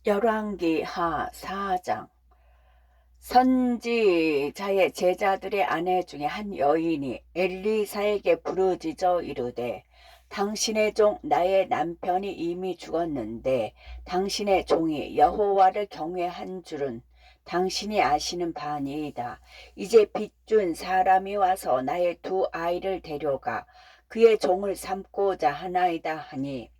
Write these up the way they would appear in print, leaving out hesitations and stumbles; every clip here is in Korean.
열왕기 하 4장. 선지자의 제자들의 아내 중에 한 여인이 엘리사에게 부르짖어 이르되, 당신의 종 나의 남편이 이미 죽었는데 당신의 종이 여호와를 경외한 줄은 당신이 아시는 바니이다. 이제 빚준 사람이 와서 나의 두 아이를 데려가 그의 종을 삼고자 하나이다 하니,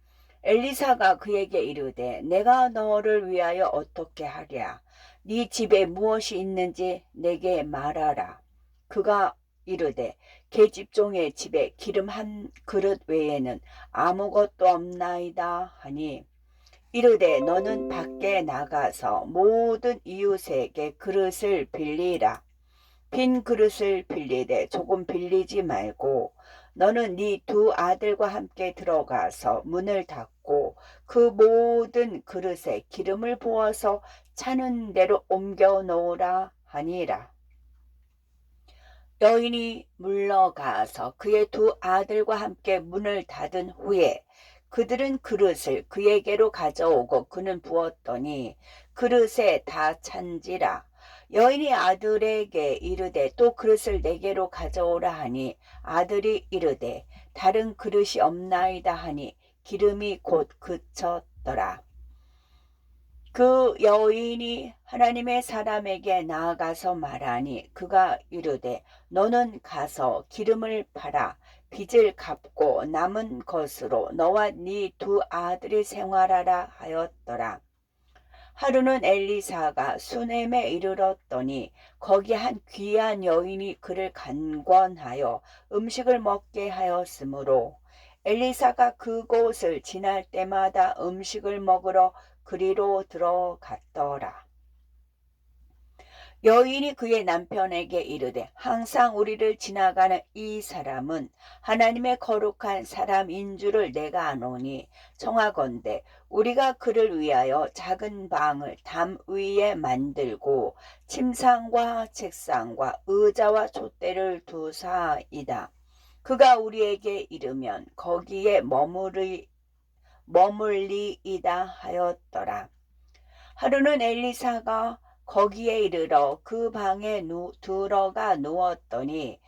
엘리사가 그에게 이르되, 내가 너를 위하여 어떻게 하랴? 네 집에 무엇이 있는지 내게 말하라. 그가 이르되, 계집종의 집에 기름 한 그릇 외에는 아무것도 없나이다 하니, 이르되, 너는 밖에 나가서 모든 이웃에게 그릇을 빌리라. 빈 그릇을 빌리되 조금 빌리지 말고, 너는 네 두 아들과 함께 들어가서 문을 닫고 그 모든 그릇에 기름을 부어서 차는 대로 옮겨 놓으라 하니라. 여인이 물러가서 그의 두 아들과 함께 문을 닫은 후에 그들은 그릇을 그에게로 가져오고 그는 부었더니 그릇에 다 찬지라. 여인이 아들에게 이르되, 또 그릇을 내게로 가져오라 하니, 아들이 이르되, 다른 그릇이 없나이다 하니 기름이 곧 그쳤더라. 그 여인이 하나님의 사람에게 나아가서 말하니, 그가 이르되, 너는 가서 기름을 팔아 빚을 갚고 남은 것으로 너와 네 두 아들이 생활하라 하였더라. 하루는 엘리사가 수넴에 이르렀더니 거기 한 귀한 여인이 그를 간권하여 음식을 먹게 하였으므로 엘리사가 그곳을 지날 때마다 음식을 먹으러 그리로 들어갔더라. 여인이 그의 남편에게 이르되, 항상 우리를 지나가는 이 사람은 하나님의 거룩한 사람인 줄을 내가 아노니, 청하건대 우리가 그를 위하여 작은 방을 담 위에 만들고 침상과 책상과 의자와 촛대를 두사이다. 그가 우리에게 이르면 거기에 머물리이다 하였더라. 하루는 엘리사가 거기에 이르러 그 방에 들어가 누웠더니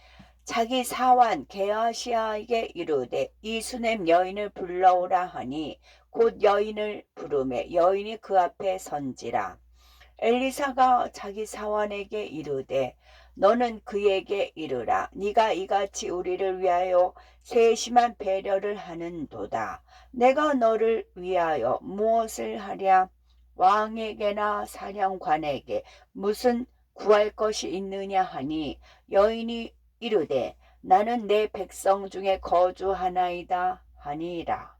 자기 사환 게하시아에게 이르되, 이 수넴 여인을 불러오라 하니 곧 여인을 부르매 여인이 그 앞에 선지라. 엘리사가 자기 사환에게 이르되, 너는 그에게 이르라. 네가 이같이 우리를 위하여 세심한 배려를 하는도다. 내가 너를 위하여 무엇을 하랴? 왕에게나 사령관에게 무슨 구할 것이 있느냐 하니, 여인이 이르되, 나는 내 백성 중에 거주하나이다 하니라.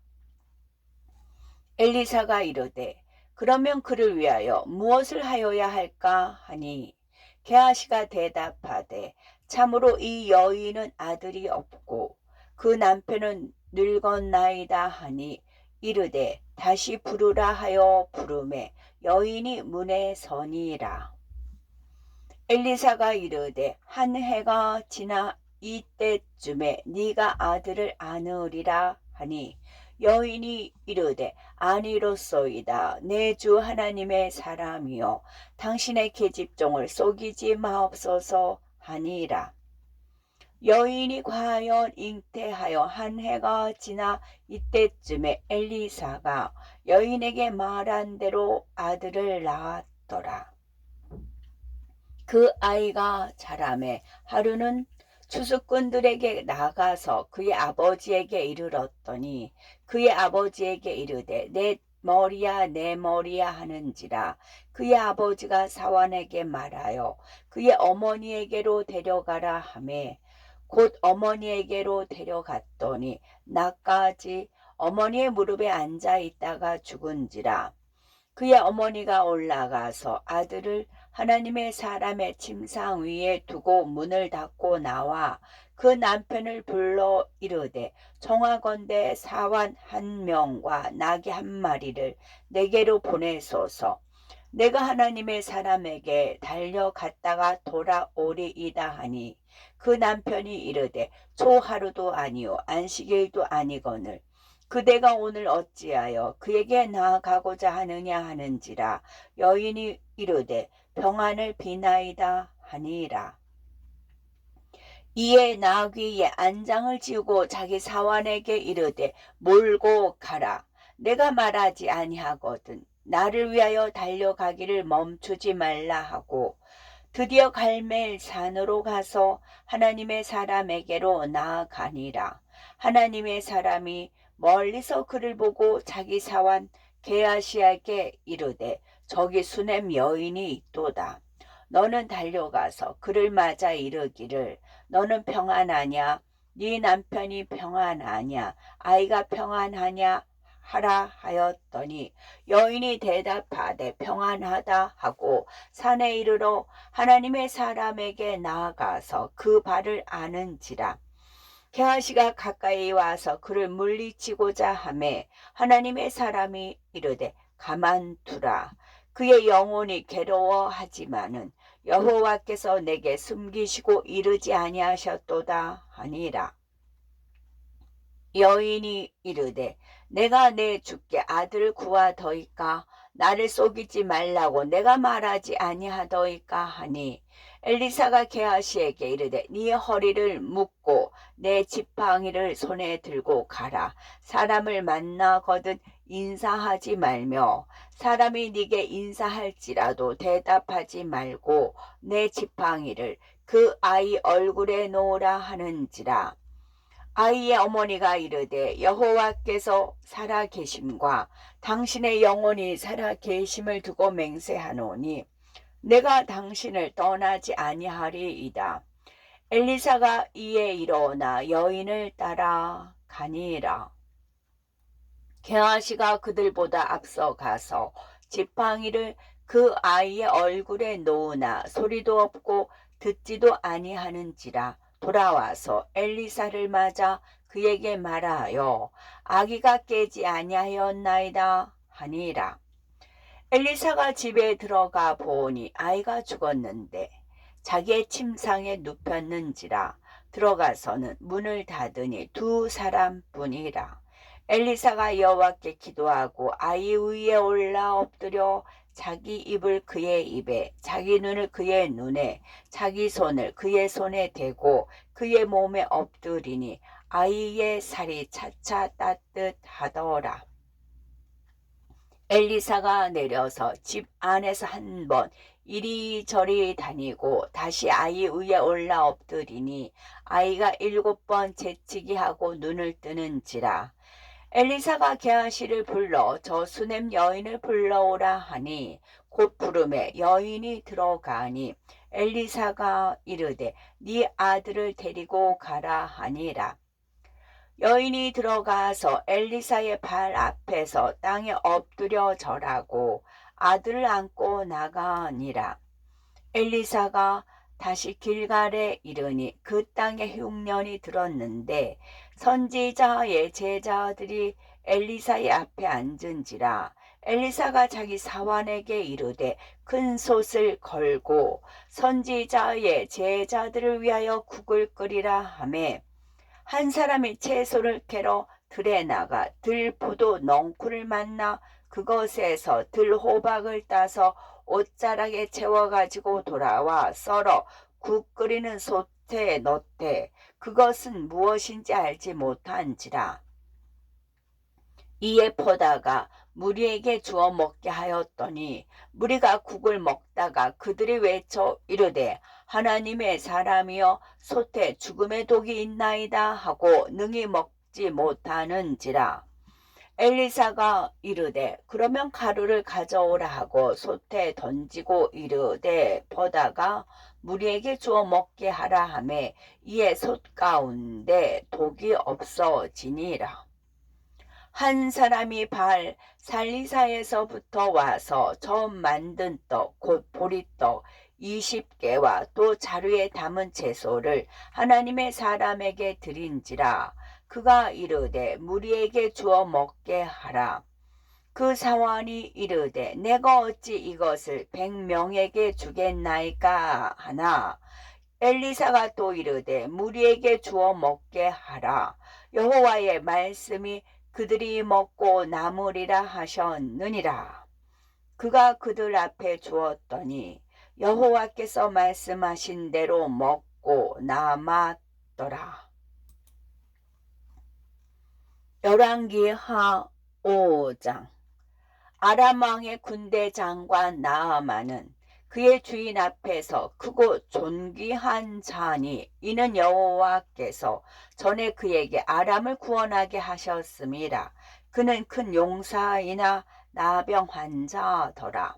엘리사가 이르되, 그러면 그를 위하여 무엇을 하여야 할까 하니, 게하시가 대답하되, 참으로 이 여인은 아들이 없고 그 남편은 늙었나이다 하니, 이르되 다시 부르라 하여 부르매 여인이 문에 서니라. 엘리사가 이르되, 한 해가 지나 이때쯤에 네가 아들을 안으리라 하니, 여인이 이르되, 아니로소이다. 내 주 하나님의 사람이요 당신의 계집종을 속이지 마옵소서 하니라. 여인이 과연 잉태하여 한 해가 지나 이때쯤에 엘리사가 여인에게 말한 대로 아들을 낳았더라. 그 아이가 자라매 하루는 추수꾼들에게 나가서 그의 아버지에게 이르렀더니 그의 아버지에게 이르되, 내 머리야 내 머리야 하는지라. 그의 아버지가 사환에게 말하여 그의 어머니에게로 데려가라 하매 곧 어머니에게로 데려갔더니 낮까지 어머니의 무릎에 앉아 있다가 죽은지라. 그의 어머니가 올라가서 아들을 하나님의 사람의 침상 위에 두고 문을 닫고 나와 그 남편을 불러 이르되, 청하건대 사환 한 명과 나귀 한 마리를 내게로 보내소서. 내가 하나님의 사람에게 달려갔다가 돌아오리이다 하니, 그 남편이 이르되, 초 하루도 아니요 안식일도 아니거늘 그대가 오늘 어찌하여 그에게 나아가고자 하느냐 하는지라. 여인이 이르되 평안을 비나이다 하니라. 이에 나귀의 안장을 지우고 자기 사환에게 이르되 몰고 가라. 내가 말하지 아니하거든 나를 위하여 달려가기를 멈추지 말라 하고 드디어 갈멜 산으로 가서 하나님의 사람에게로 나아가니라. 하나님의 사람이 멀리서 그를 보고 자기 사환 게하시에게 이르되 저기 수넴 여인이 있도다. 너는 달려가서 그를 맞아 이르기를 너는 평안하냐? 네 남편이 평안하냐? 아이가 평안하냐? 하라 하였더니 여인이 대답하되 평안하다 하고 산에 이르러 하나님의 사람에게 나아가서 그 발을 아는지라. 게하시가 가까이 와서 그를 물리치고자 하매 하나님의 사람이 이르되 가만두라. 그의 영혼이 괴로워하지만은 여호와께서 내게 숨기시고 이르지 아니하셨도다 하니라. 여인이 이르되 내가 내 주께 아들을 구하더이까 나를 속이지 말라고 내가 말하지 아니하더이까 하니 엘리사가 게하시에게 이르되 네 허리를 묶고 내 지팡이를 손에 들고 가라. 사람을 만나거든 인사하지 말며 사람이 네게 인사할지라도 대답하지 말고 내 지팡이를 그 아이 얼굴에 놓으라 하는지라. 아이의 어머니가 이르되 여호와께서 살아계심과 당신의 영혼이 살아계심을 두고 맹세하노니 내가 당신을 떠나지 아니하리이다. 엘리사가 이에 일어나 여인을 따라 가니라. 게하시가 그들보다 앞서 가서 지팡이를 그 아이의 얼굴에 놓으나 소리도 없고 듣지도 아니하는지라. 돌아와서 엘리사를 맞아 그에게 말하여 아기가 깨지 아니하였나이다 하니라. 엘리사가 집에 들어가 보니 아이가 죽었는데 자기의 침상에 눕혔는지라. 들어가서는 문을 닫으니 두 사람뿐이라. 엘리사가 여호와께 기도하고 아이 위에 올라 엎드려 자기 입을 그의 입에 자기 눈을 그의 눈에 자기 손을 그의 손에 대고 그의 몸에 엎드리니 아이의 살이 차차 따뜻하더라. 엘리사가 내려서 집 안에서 한 번 이리저리 다니고 다시 아이 위에 올라 엎드리니 아이가 7번 재치기 하고 눈을 뜨는지라. 엘리사가 게하시를 불러 저 수넴 여인을 불러오라 하니 곧 부름에 여인이 들어가니 엘리사가 이르되 네 아들을 데리고 가라 하니라. 여인이 들어가서 엘리사의 발 앞에서 땅에 엎드려 절하고 아들을 안고 나가니라. 엘리사가 다시 길갈에 이르니 그 땅에 흉년이 들었는데 선지자의 제자들이 엘리사의 앞에 앉은지라. 엘리사가 자기 사환에게 이르되 큰 솥을 걸고 선지자의 제자들을 위하여 국을 끓이라 하매 한 사람이 채소를 캐러 들에 나가 들포도 넝쿨을 만나 그것에서 들호박을 따서 옷자락에 채워가지고 돌아와 썰어 국 끓이는 솥에 넣되 그것은 무엇인지 알지 못한지라. 이에 포다가 무리에게 주어 먹게 하였더니 무리가 국을 먹다가 그들이 외쳐 이르되 하나님의 사람이여 솥에 죽음의 독이 있나이다 하고 능히 먹지 못하는지라. 엘리사가 이르되 그러면 가루를 가져오라 하고 솥에 던지고 이르되 포다가 무리에게 주어 먹게 하라 하매 이에 솥 가운데 독이 없어지니라. 한 사람이 발 살리사에서부터 와서 처음 만든 떡 곧 보리떡 20개와 또 자루에 담은 채소를 하나님의 사람에게 드린지라. 그가 이르되 무리에게 주어 먹게 하라. 그 사환이 이르되 내가 어찌 이것을 100명에게 주겠나이까 하나. 엘리사가 또 이르되 무리에게 주어 먹게 하라. 여호와의 말씀이 그들이 먹고 남으리라 하셨느니라. 그가 그들 앞에 주었더니 여호와께서 말씀하신 대로 먹고 남았더라. 열왕기 하 5장. 아람 왕의 군대 장관 나아만은 그의 주인 앞에서 크고 존귀한 자니 이는 여호와께서 전에 그에게 아람을 구원하게 하셨음이라. 그는 큰 용사이나 나병 환자더라.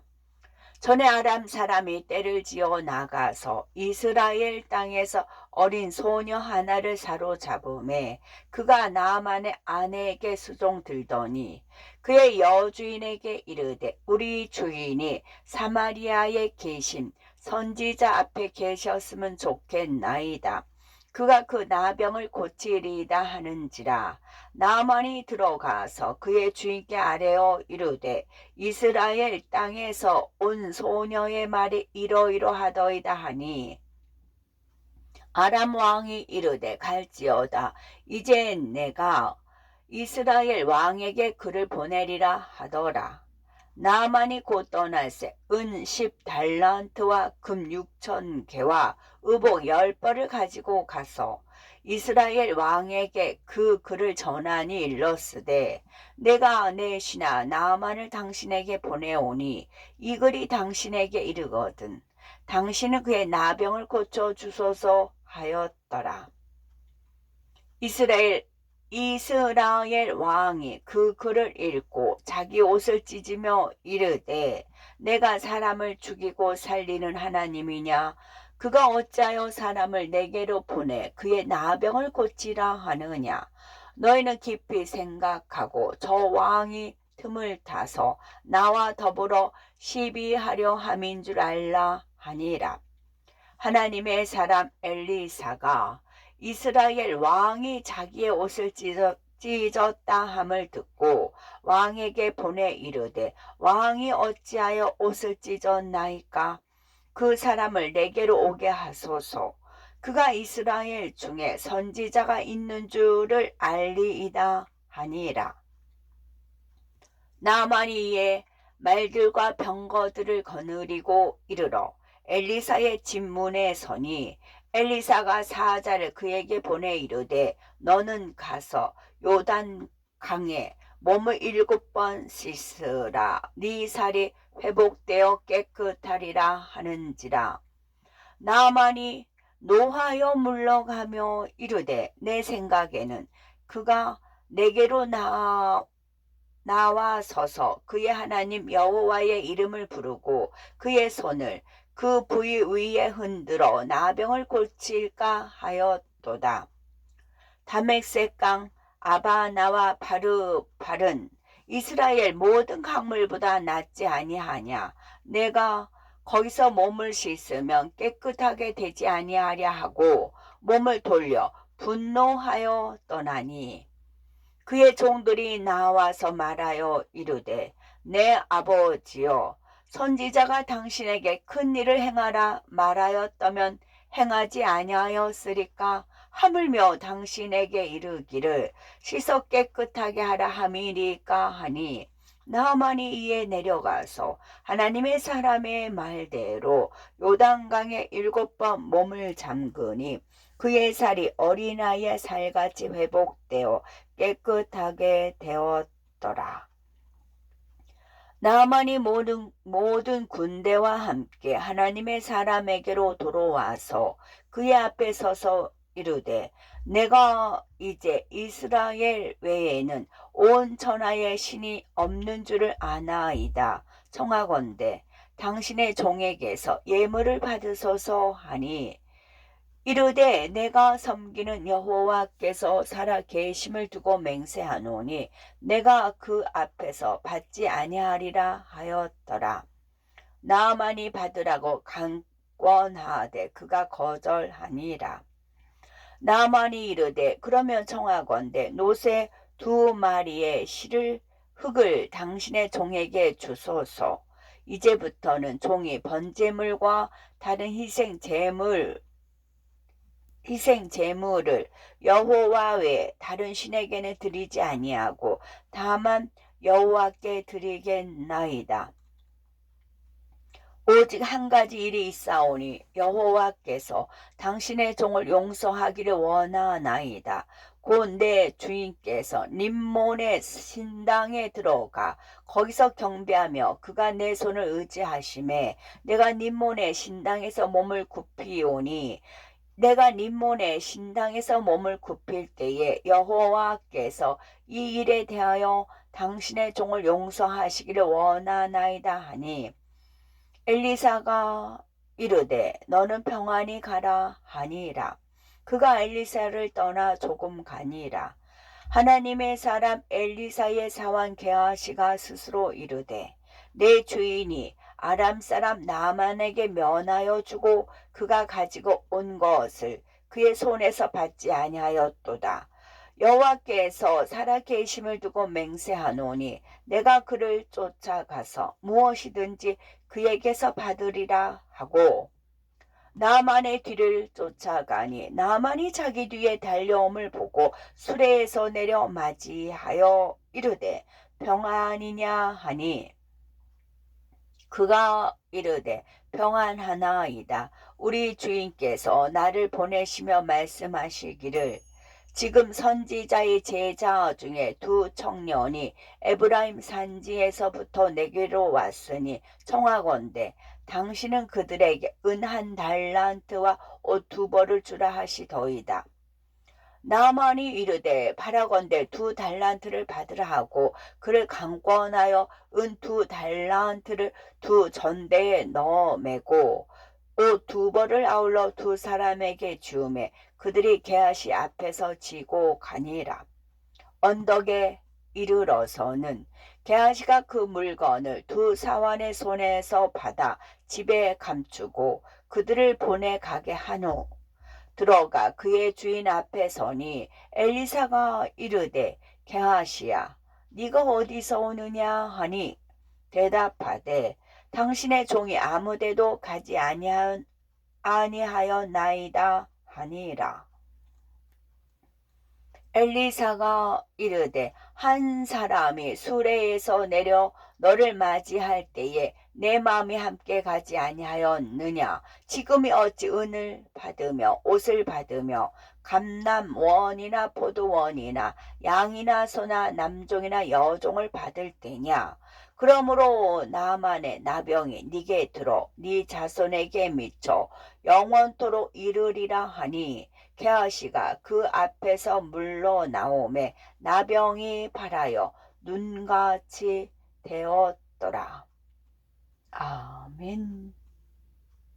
전에 아람 사람이 떼를 지어 나가서 이스라엘 땅에서 어린 소녀 하나를 사로잡음에 그가 나아만의 아내에게 수종들더니 그의 여주인에게 이르되 우리 주인이 사마리아에 계신 선지자 앞에 계셨으면 좋겠나이다. 그가 그 나병을 고치리이다 하는지라. 나아만이 들어가서 그의 주인께 아뢰어 이르되 이스라엘 땅에서 온 소녀의 말이 이러이러하더이다 하니 아람 왕이 이르되 갈지어다. 이제 내가 이스라엘 왕에게 그를 보내리라 하더라. 나아만이 곧 떠나세 은 10달란트와 금 6,000개와 의복 10벌을 가지고 가서 이스라엘 왕에게 그 글을 전하니 일렀으되 내가 내 신하 나아만을 당신에게 보내오니 이 글이 당신에게 이르거든 당신은 그의 나병을 고쳐주소서 하였더라. 이스라엘 왕이 그 글을 읽고 자기 옷을 찢으며 이르되 내가 사람을 죽이고 살리는 하나님이냐? 그가 어찌하여 사람을 내게로 보내 그의 나병을 고치라 하느냐? 너희는 깊이 생각하고 저 왕이 틈을 타서 나와 더불어 시비하려 함인 줄 알라 하니라. 하나님의 사람 엘리사가 이스라엘 왕이 자기의 옷을 찢었다 함을 듣고 왕에게 보내 이르되 왕이 어찌하여 옷을 찢었나이까? 그 사람을 내게로 오게 하소서. 그가 이스라엘 중에 선지자가 있는 줄을 알리이다 하니라. 나아만이 이에 말들과 병거들을 거느리고 이르러 엘리사의 집문에 서니 엘리사가 사자를 그에게 보내 이르되 너는 가서 요단 강에 몸을 7번 씻으라. 네 살이 회복되어 깨끗하리라 하는지라. 나아만이 노하여 물러가며 이르되 내 생각에는 그가 내게로 나와 서서 그의 하나님 여호와의 이름을 부르고 그의 손을 그 부위 위에 흔들어 나병을 고칠까 하였도다. 다메섹강 아바나와 바르발은 이스라엘 모든 강물보다 낫지 아니하냐? 내가 거기서 몸을 씻으면 깨끗하게 되지 아니하랴 하고 몸을 돌려 분노하여 떠나니 그의 종들이 나와서 말하여 이르되 내 아버지여 선지자가 당신에게 큰 일을 행하라 말하였다면 행하지 아니하였으리까? 하물며 당신에게 이르기를 씻어 깨끗하게 하라 함이리까 하니 나아만이 이에 내려가서 하나님의 사람의 말대로 요단강에 7번 몸을 잠그니 그의 살이 어린아이의 살같이 회복되어 깨끗하게 되었더라. 나아만이 모든 군대와 함께 하나님의 사람에게로 돌아와서 그의 앞에 서서 이르되 내가 이제 이스라엘 외에는 온 천하에 신이 없는 줄을 아나이다. 청하건대 당신의 종에게서 예물을 받으소서 하니 이르되 내가 섬기는 여호와께서 살아 계심을 두고 맹세하노니 내가 그 앞에서 받지 아니하리라 하였더라. 나아만이 받으라고 강권하되 그가 거절하니라. 나아만이 이르되 그러면 청하건대 노새 2마리의 흙을 당신의 종에게 주소서. 이제부터는 종이 번제물과 다른 희생 제물 희생 제물을 여호와 외에 다른 신에게는 드리지 아니하고 다만 여호와께 드리겠나이다. 오직 한 가지 일이 있사오니 여호와께서 당신의 종을 용서하기를 원하나이다. 곧 내 주인께서 림몬의 신당에 들어가 거기서 경배하며 그가 내 손을 의지하심에 내가 림몬의 신당에서 몸을 굽히오니 내가 림몬의 신당에서 몸을 굽힐 때에 여호와께서 이 일에 대하여 당신의 종을 용서하시기를 원하나이다 하니 엘리사가 이르되 너는 평안히 가라 하니라. 그가 엘리사를 떠나 조금 가니라. 하나님의 사람 엘리사의 사환 게하시가 스스로 이르되 내 주인이 아람 사람 나만에게 면하여 주고 그가 가지고 온 것을 그의 손에서 받지 아니하였도다. 여호와께서 살아계심을 두고 맹세하노니 내가 그를 쫓아가서 무엇이든지 그에게서 받으리라 하고 나만의 뒤를 쫓아가니 나만이 자기 뒤에 달려옴을 보고 수레에서 내려 맞이하여 이르되 평안이냐 하니 그가 이르되 평안하나이다. 우리 주인께서 나를 보내시며 말씀하시기를 지금 선지자의 제자 중에 두 청년이 에브라임 산지에서부터 내게로 왔으니 청하건대 당신은 그들에게 은 1달란트와 옷 2벌을 주라 하시더이다. 나만이 이르되 바라건대 2달란트를 받으라 하고 그를 강권하여 은 2달란트를 두 전대에 넣어 매고 옷 2벌을 아울러 두 사람에게 주음에 그들이 게하시 앞에서 지고 가니라. 언덕에 이르러서는 게하시가 그 물건을 두 사환의 손에서 받아 집에 감추고 그들을 보내 가게 하노. 들어가 그의 주인 앞에 서니 엘리사가 이르되 게하시야 네가 어디서 오느냐 하니 대답하되 당신의 종이 아무데도 가지 아니하였나이다 하니라. 엘리사가 이르되 한 사람이 수레에서 내려 너를 맞이할 때에 내 마음이 함께 가지 아니하였느냐. 지금이 어찌 은을 받으며 옷을 받으며 감람원이나 포도원이나 양이나 소나 남종이나 여종을 받을 때냐. 그러므로 나만의 나병이 네게 들어 네 자손에게 미쳐 영원토록 이르리라 하니 게하시가 그 앞에서 물러나오매 나병이 발하여 눈같이 되었더라. 아멘.